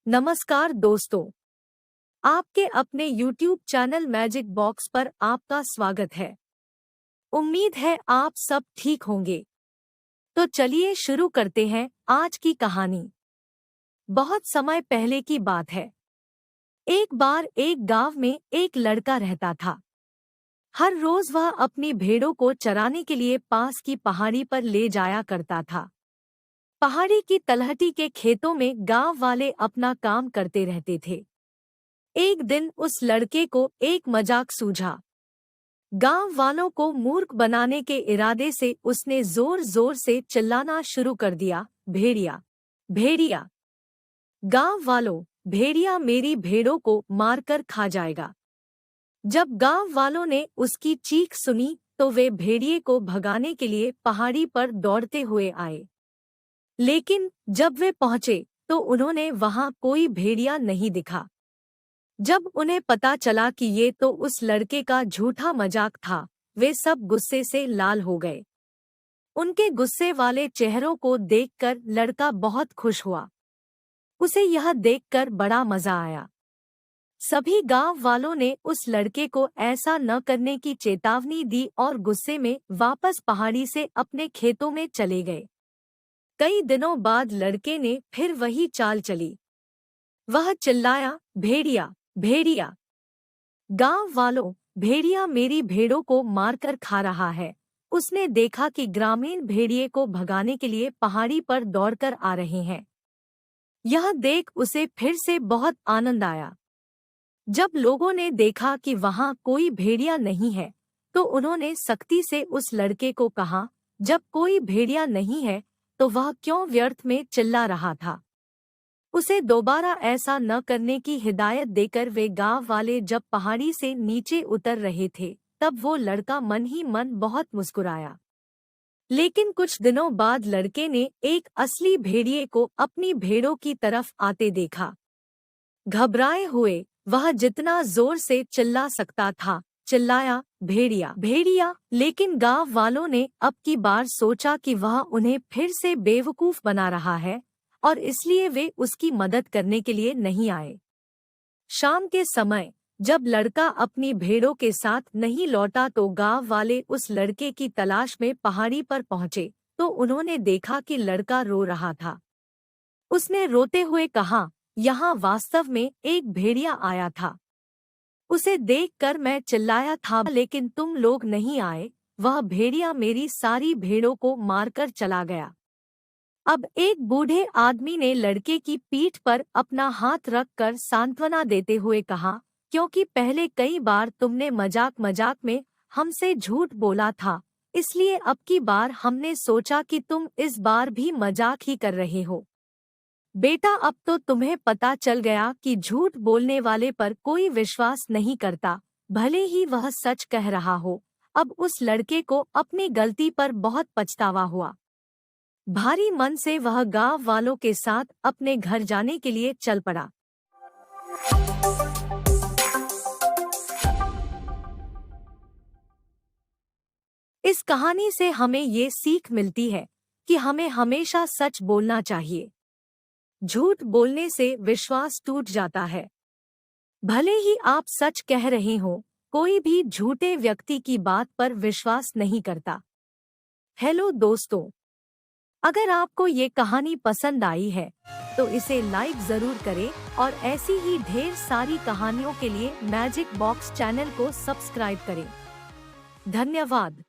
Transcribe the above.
नमस्कार दोस्तों, आपके अपने YouTube चैनल मैजिक बॉक्स पर आपका स्वागत है। उम्मीद है आप सब ठीक होंगे। तो चलिए शुरू करते हैं आज की कहानी। बहुत समय पहले की बात है। एक बार एक गांव में एक लड़का रहता था। हर रोज वह अपनी भेड़ों को चराने के लिए पास की पहाड़ी पर ले जाया करता था। पहाड़ी की तलहटी के खेतों में गांव वाले अपना काम करते रहते थे। एक दिन उस लड़के को एक मजाक सूझा। गांव वालों को मूर्ख बनाने के इरादे से उसने जोर जोर से चिल्लाना शुरू कर दिया, भेड़िया, भेड़िया। गांव वालों, भेड़िया मेरी भेड़ों को मारकर खा जाएगा। जब गांव वालों ने उसकी चीख सुनी तो वे भेड़िए को भगाने के लिए पहाड़ी पर दौड़ते हुए आए। लेकिन जब वे पहुंचे तो उन्होंने वहां कोई भेड़िया नहीं दिखा। जब उन्हें पता चला कि ये तो उस लड़के का झूठा मजाक था, वे सब गुस्से से लाल हो गए। उनके गुस्से वाले चेहरों को देखकर लड़का बहुत खुश हुआ। उसे यह देखकर बड़ा मजा आया। सभी गांव वालों ने उस लड़के को ऐसा न करने की चेतावनी दी और गुस्से में वापस पहाड़ी से अपने खेतों में चले गए। कई दिनों बाद लड़के ने फिर वही चाल चली। वह चिल्लाया, भेड़िया, भेड़िया। गांव वालों, भेड़िया मेरी भेड़ों को मारकर खा रहा है। उसने देखा कि ग्रामीण भेड़िए को भगाने के लिए पहाड़ी पर दौड़कर आ रहे हैं। यह देख उसे फिर से बहुत आनंद आया। जब लोगों ने देखा कि वहां कोई भेड़िया नहीं है, तो उन्होंने सख्ती से उस लड़के को कहा, जब कोई भेड़िया नहीं है तो वह क्यों व्यर्थ में चिल्ला रहा था। उसे दोबारा ऐसा न करने की हिदायत देकर वे गांव वाले जब पहाड़ी से नीचे उतर रहे थे, तब वो लड़का मन ही मन बहुत मुस्कुराया। लेकिन कुछ दिनों बाद लड़के ने एक असली भेड़िए को अपनी भेड़ों की तरफ आते देखा। घबराए हुए वह जितना जोर से चिल्ला सकता था चिल्लाया, भेड़िया, भेड़िया। लेकिन गांव वालों ने अब की बार सोचा कि वह उन्हें फिर से बेवकूफ बना रहा है और इसलिए वे उसकी मदद करने के लिए नहीं आए। शाम के समय जब लड़का अपनी भेड़ों के साथ नहीं लौटा तो गांव वाले उस लड़के की तलाश में पहाड़ी पर पहुंचे तो उन्होंने देखा कि लड़का रो रहा था। उसने रोते हुए कहा, यहाँ वास्तव में एक भेड़िया आया था। उसे देखकर मैं चिल्लाया था लेकिन तुम लोग नहीं आए। वह भेड़िया मेरी सारी भेड़ों को मारकर चला गया। अब एक बूढ़े आदमी ने लड़के की पीठ पर अपना हाथ रखकर सांत्वना देते हुए कहा, क्योंकि पहले कई बार तुमने मजाक मजाक में हमसे झूठ बोला था, इसलिए अब की बार हमने सोचा कि तुम इस बार भी मजाक ही कर रहे हो। बेटा, अब तो तुम्हें पता चल गया कि झूठ बोलने वाले पर कोई विश्वास नहीं करता, भले ही वह सच कह रहा हो। अब उस लड़के को अपनी गलती पर बहुत पछतावा हुआ। भारी मन से वह गांव वालों के साथ अपने घर जाने के लिए चल पड़ा। इस कहानी से हमें ये सीख मिलती है कि हमें हमेशा सच बोलना चाहिए। झूठ बोलने से विश्वास टूट जाता है। भले ही आप सच कह रहे हो, कोई भी झूठे व्यक्ति की बात पर विश्वास नहीं करता। हेलो दोस्तों, अगर आपको ये कहानी पसंद आई है तो इसे लाइक जरूर करें और ऐसी ही ढेर सारी कहानियों के लिए मैजिक बॉक्स चैनल को सब्सक्राइब करें। धन्यवाद।